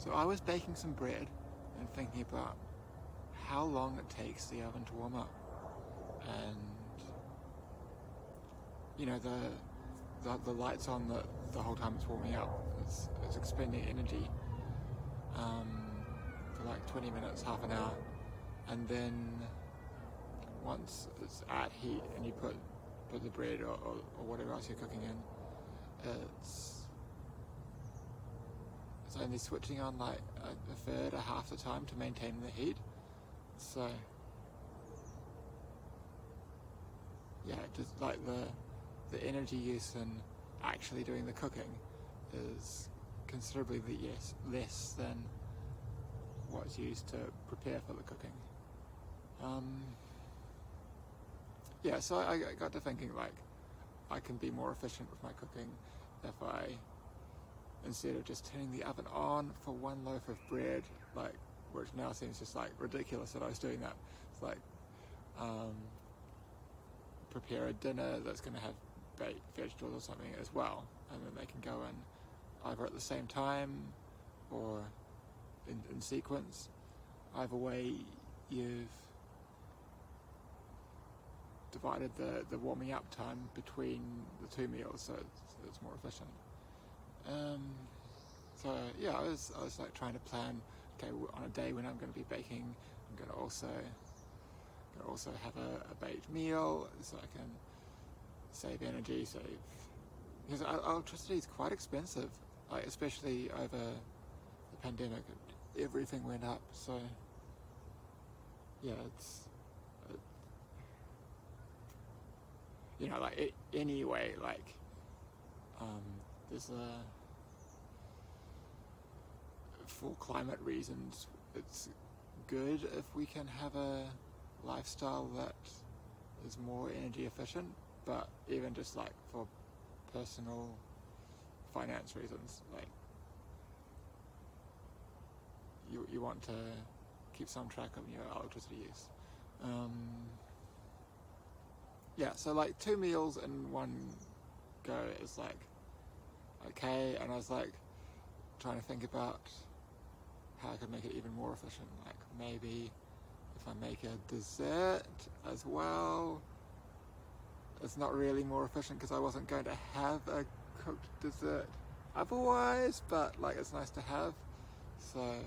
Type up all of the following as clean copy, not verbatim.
So I was baking some bread and thinking about how long it takes the oven to warm up, and you know, the lights on the whole time it's warming up. It's expending energy for like 20 minutes, half an hour, and then once it's at heat and you put the bread or whatever else you're cooking in, it's only switching on like a third or half the time to maintain the heat. So yeah, just like the energy use in actually doing the cooking is considerably less than what's used to prepare for the cooking. Yeah, so I got to thinking, like, I can be more efficient with my cooking if I, instead of just turning the oven on for one loaf of bread, like, which now seems just like ridiculous that I was doing that. It's like, prepare a dinner that's going to have baked vegetables or something as well, and then they can go in either at the same time or in sequence. Either way, you've divided the warming up time between the two meals, so it's more efficient. So yeah, I was like trying to plan, okay, on a day when I'm going to be baking, I'm going to also have a baked meal, so I can save energy, because electricity is quite expensive, like especially over the pandemic. Everything went up, so yeah, you know, like anyway, like there's for climate reasons, it's good if we can have a lifestyle that is more energy efficient, but even just like for personal finance reasons, like you want to keep some track of your electricity use. Yeah, so like 2 meals in one go is like okay, and I was like trying to think about how I could make it even more efficient, like maybe if I make a dessert as well. It's not really more efficient because I wasn't going to have a cooked dessert otherwise, but like it's nice to have, so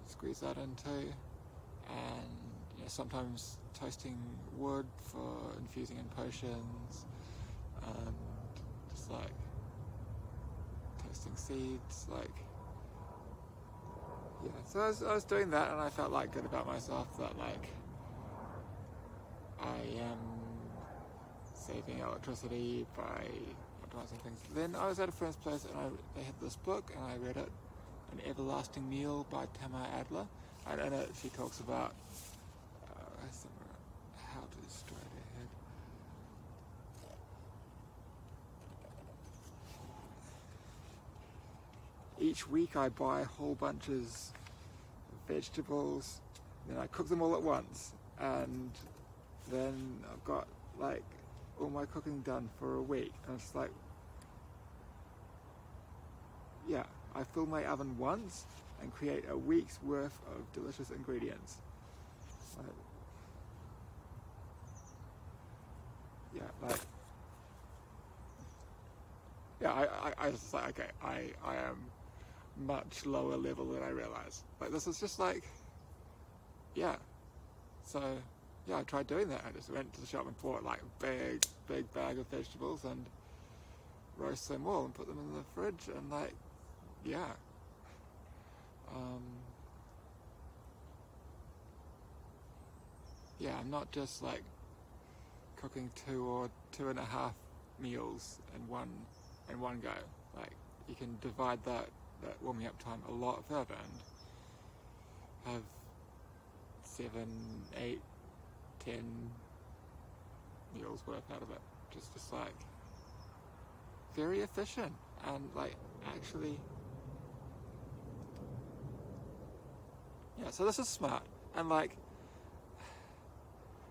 squeeze that in too. And you know, sometimes toasting wood for infusing in potions, and just like toasting seeds, like yeah. So I was doing that, and I felt like good about myself that like I am saving electricity by optimizing things. Then I was at a friend's place, and they had this book, and I read it, An Everlasting Meal by Tamar Adler, and in it she talks about how to destroy their head. Each week I buy whole bunches of vegetables, then I cook them all at once, and then I've got like all my cooking done for a week, and it's like, yeah, I fill my oven once and create a week's worth of delicious ingredients. Like, I was just like, okay, I am much lower level than I realized. Like, this is just like, yeah. So, yeah, I tried doing that. I just went to the shop and bought like a big bag of vegetables and roast them all and put them in the fridge, and like, yeah. Yeah, I'm not just like cooking 2 or 2.5 meals in one go. Like, you can divide that warming up time a lot further and have 7, 8, 10 meals worth out of it. Just like very efficient, and like actually, yeah. So this is smart and like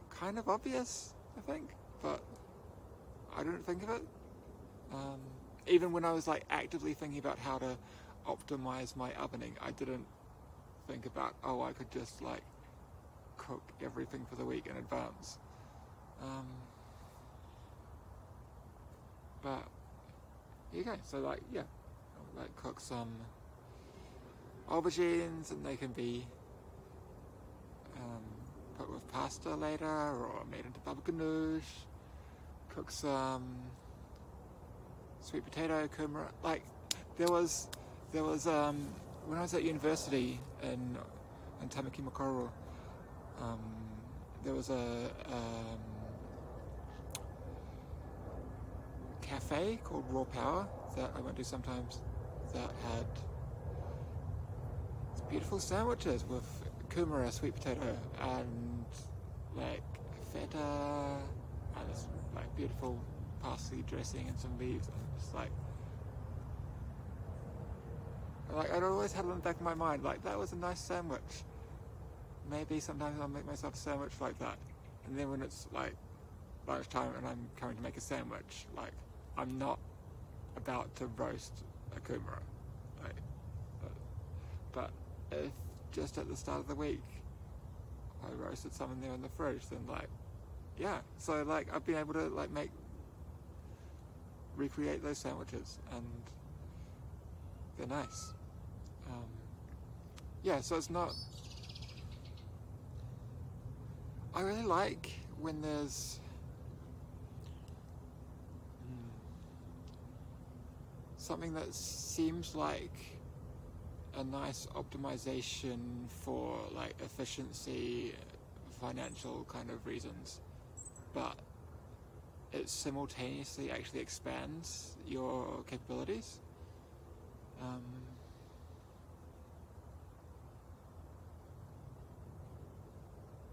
kind of obvious, I think, but I didn't think of it. Even when I was like actively thinking about how to optimize my ovening. I didn't think about, oh, I could just like cook everything for the week in advance. But here you go. So like, yeah, I'll like cook some aubergines, and they can be put with pasta later, or made into baba ganoush. Cook some sweet potato kumara. Like there was when I was at university in Tamaki Makaurau, there was a cafe called Raw Power that I went to sometimes that had beautiful sandwiches with kumara, sweet potato, and like feta, and this like beautiful parsley dressing and some leaves, and just like I'd always had it in the back of my mind, like that was a nice sandwich. Maybe sometimes I'll make myself a sandwich like that. And then when it's like lunchtime and I'm coming to make a sandwich, like I'm not about to roast a kumara. Like, but if just at the start of the week I roasted some in there in the fridge, then like, yeah. So like I've been able to like recreate those sandwiches, and they're nice. Yeah, so it's not. I really like when there's something that seems like a nice optimization for like efficiency, financial kind of reasons, but it simultaneously actually expands your capabilities.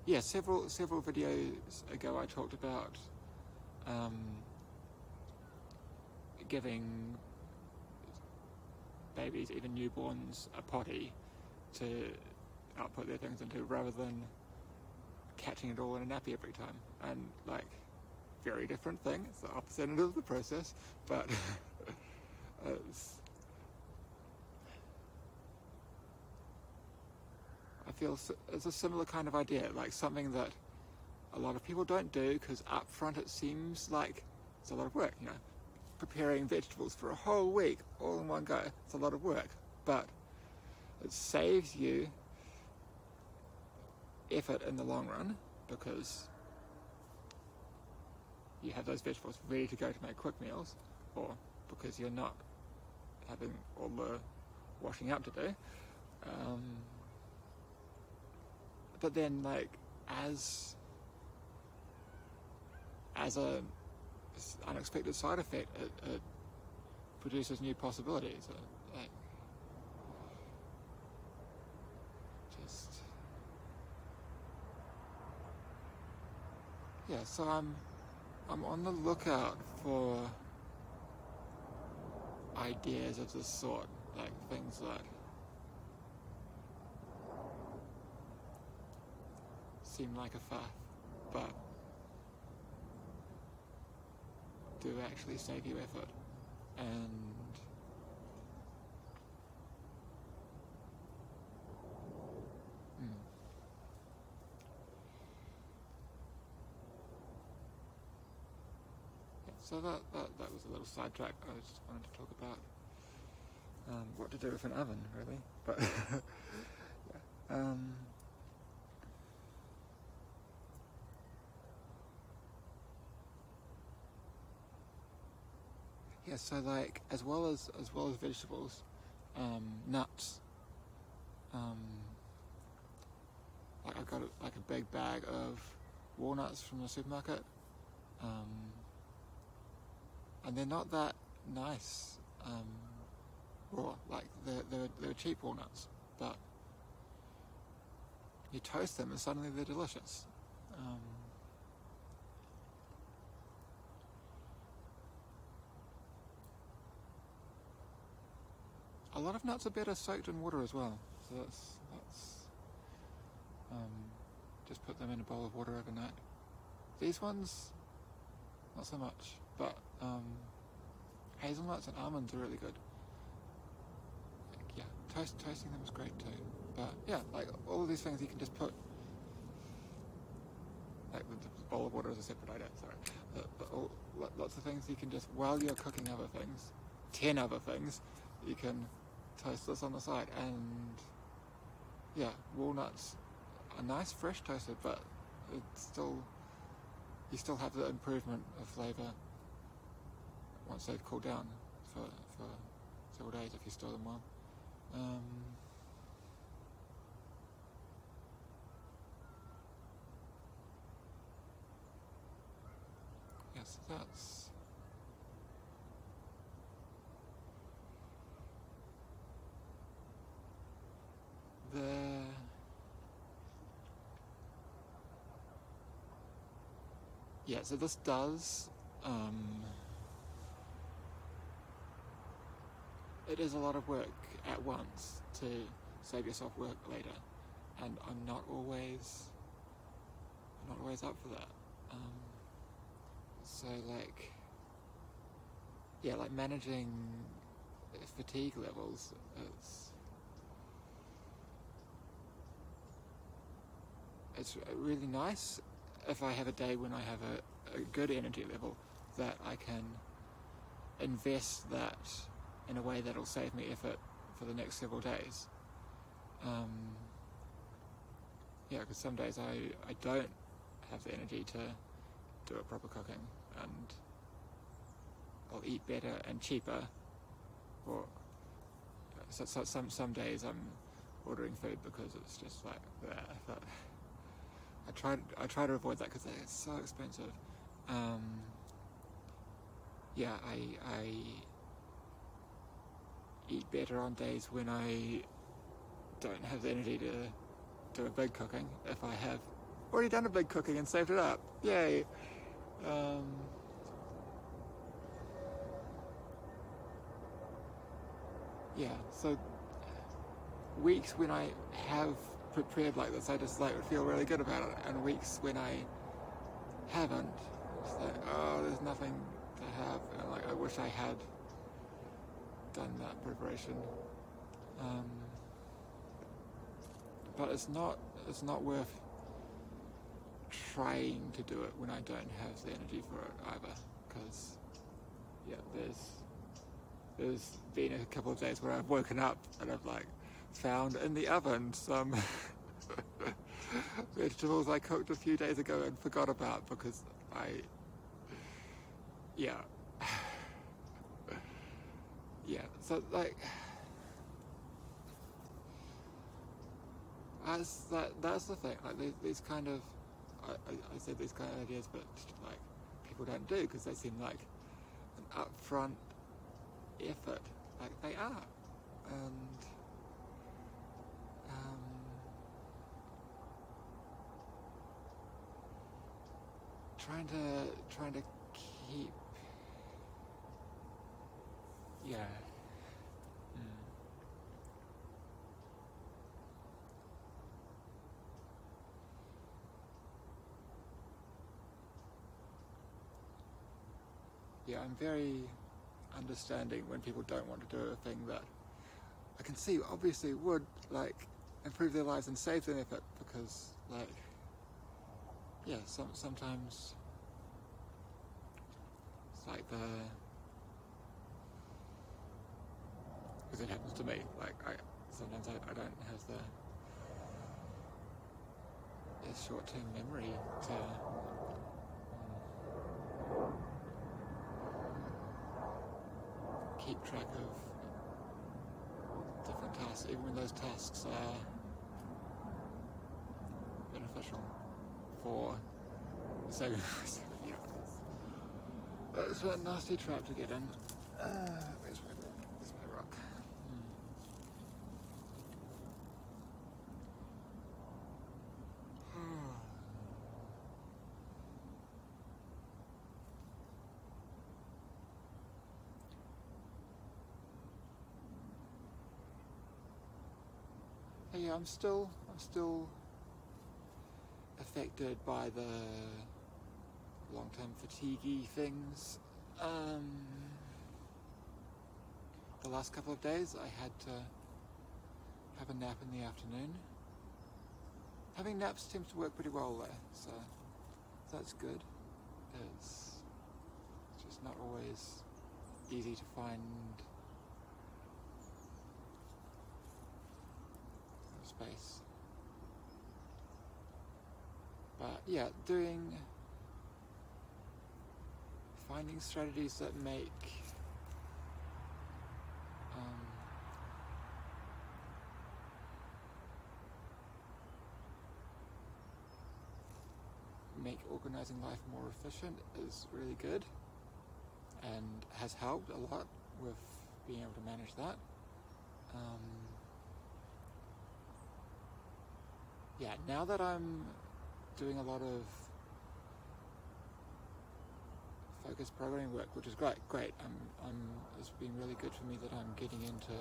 Yeah, several videos ago I talked about giving babies, even newborns, a potty to output their things into, rather than catching it all in a nappy every time. And like, very different thing. It's the opposite end of the process, but I feel it's a similar kind of idea, like something that a lot of people don't do, because up front it seems like it's a lot of work, you know. Preparing vegetables for a whole week all in one go, it's a lot of work, but it saves you effort in the long run, because you have those vegetables ready to go to make quick meals, or because you're not having all the washing up to do. But then, like, as a unexpected side effect, it produces new possibilities. Like, just yeah. So I'm on the lookout for ideas of this sort, like things that seem like a faff, but do actually save you effort. And yeah, so that was a little sidetrack. I just wanted to talk about what to do with an oven, really. But yeah. Yeah, so like as well as vegetables, nuts. Like I got like a big bag of walnuts from the supermarket, and they're not that nice raw. Like they're cheap walnuts, but you toast them and suddenly they're delicious. A lot of nuts are better soaked in water as well, so that's just put them in a bowl of water overnight. These ones, not so much, but hazelnuts and almonds are really good. toasting them is great too. But yeah, like all of these things you can just put, like the bowl of water is a separate idea, sorry. Lots of things you can just, while you're cooking other things, 10 other things, you can toast this on the side. And yeah, walnuts are nice fresh toasted, but it's still, you still have the improvement of flavour once they've cooled down for several days if you store them well. Yes, that's the yeah. So this does. It is a lot of work at once to save yourself work later, and I'm not always up for that. So like, yeah, like managing fatigue levels, it's really nice if I have a day when I have a good energy level, that I can invest that in a way that'll save me effort for the next several days. Yeah, because some days I don't have the energy to do a proper cooking, and I'll eat better and cheaper, or some days I'm ordering food because it's just like, but I try to avoid that because it's so expensive. Yeah, I eat better on days when I don't have the energy to do a big cooking. If I have already done a big cooking and saved it up, yay. Yeah, so weeks when I have prepared like this, I just like feel really good about it, and weeks when I haven't, it's like, oh, there's nothing to have, and like I wish I had done that preparation. But it's not worth trying to do it when I don't have the energy for it either, because yeah, there's been a couple of days where I've woken up and I've like found in the oven some vegetables I cooked a few days ago and forgot about because yeah. So like, that's the thing. Like these kind of, I said these kind of ideas, but like people don't do because they seem like an upfront effort, like they are, and trying to keep, yeah. Yeah, I'm very understanding when people don't want to do a thing that I can see obviously would like improve their lives and save them effort, because like, yeah, sometimes it's like because it happens to me, like sometimes I don't have the short-term memory to keep track of different tasks, even when those tasks are beneficial for saving myself. Yeah. That's a nasty trap to get in. Where's my rock? Yeah, I'm still affected by the long-term fatigue-y things. The last couple of days I had to have a nap in the afternoon. Having naps seems to work pretty well there, so that's good. It's just not always easy to find space. But yeah, finding strategies that make organizing life more efficient is really good and has helped a lot with being able to manage that. Yeah, now that I'm doing a lot of focused programming work, which is great. It's been really good for me that I'm getting into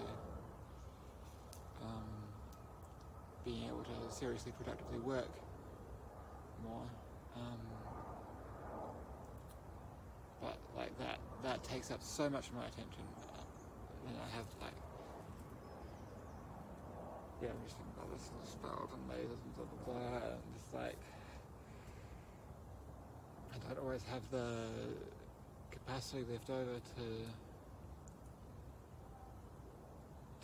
being able to seriously, productively work more. But like that takes up so much of my attention. And I have like, I'm just thinking about this and spelled and lasers and blah blah blah, and just like, I don't always have the capacity left over to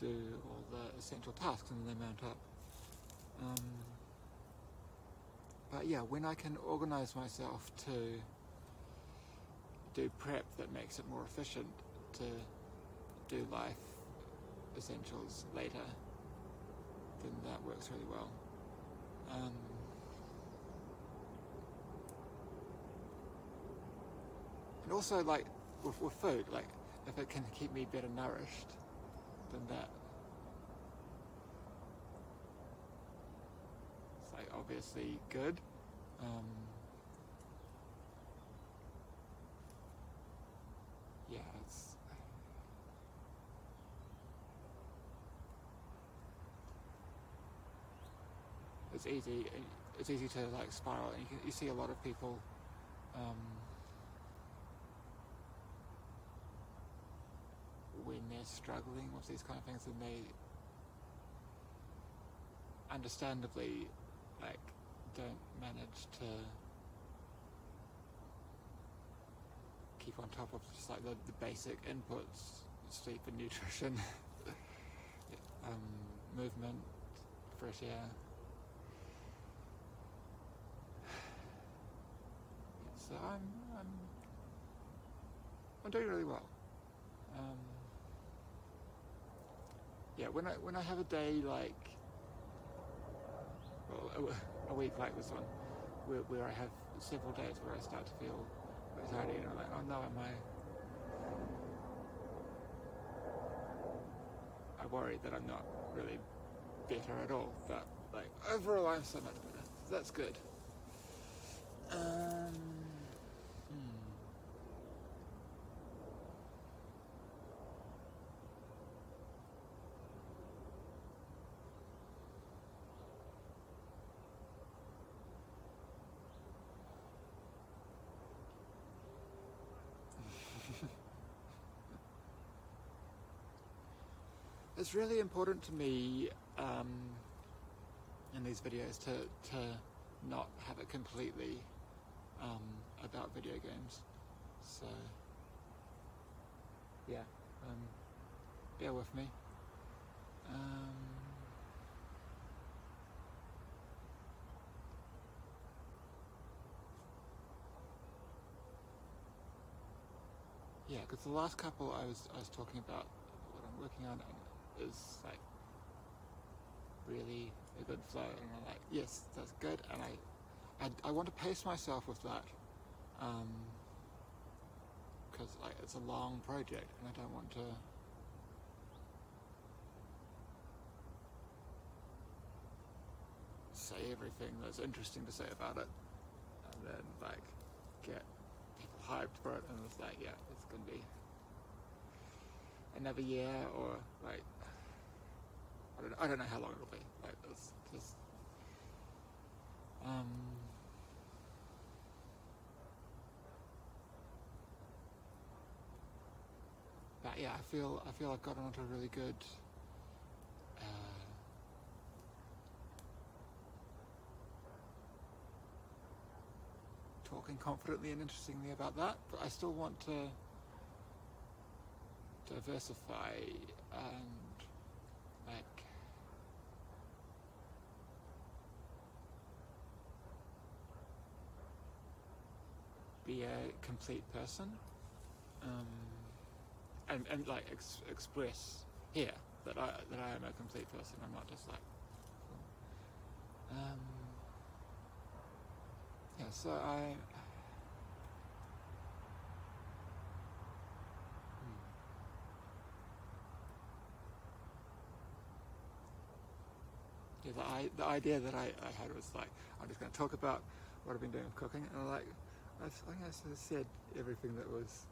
do all the essential tasks, and then they mount up. But yeah, when I can organize myself to do prep that makes it more efficient to do life essentials later, then that works really well. And also, like with food, like if it can keep me better nourished, then that it's like obviously good. Yeah, it's easy. It's easy to like spiral, and you see a lot of people. When they're struggling with these kind of things, and they understandably like don't manage to keep on top of just like the basic inputs: sleep and nutrition, movement, fresh air. So I'm doing really well. Yeah, when I have a day like, well, a week like this one, where I have several days where I start to feel anxiety, and I'm like, oh no, I worry that I'm not really better at all, but like overall I'm so much better. So that's good. It's really important to me in these videos to not have it completely about video games. So yeah, bear with me. Yeah, because the last couple I was talking about what I'm working on is like really a good flow, and I'm like, yes, that's good, and I want to pace myself with that, because like it's a long project, and I don't want to say everything that's interesting to say about it, and then like get people hyped for it, and it's like, yeah, it's gonna be another year, or like I don't know how long it'll be. Like it's just but yeah, I feel I've gotten onto a really good talking confidently and interestingly about that, but I still want to diversify and like be a complete person, and like express here that I am a complete person. I'm not just like yeah. So yeah, the idea that I had was like, I'm just going to talk about what I've been doing with cooking, and like I think I sort of said everything that was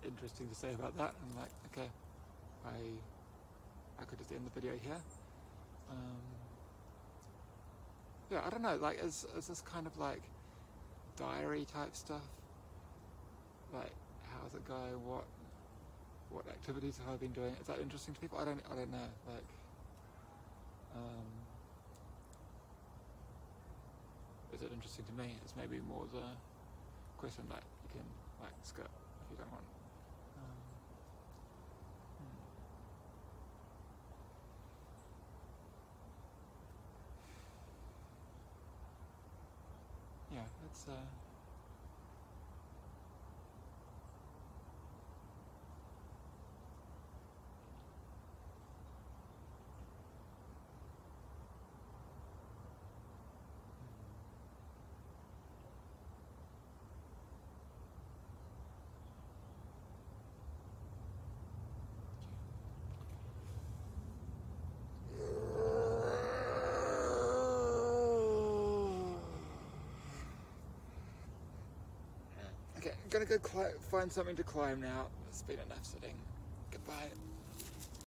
interesting to say about that, and like, okay, I could just end the video here. Yeah, I don't know, like, is this kind of like diary type stuff? Like, how's it going? What activities have I been doing? Is that interesting to people? I don't know. Like, is it interesting to me? It's maybe more the question that you can like skip if you don't want. Yeah, it's okay, I'm gonna go find something to climb now. It's been enough sitting. Goodbye.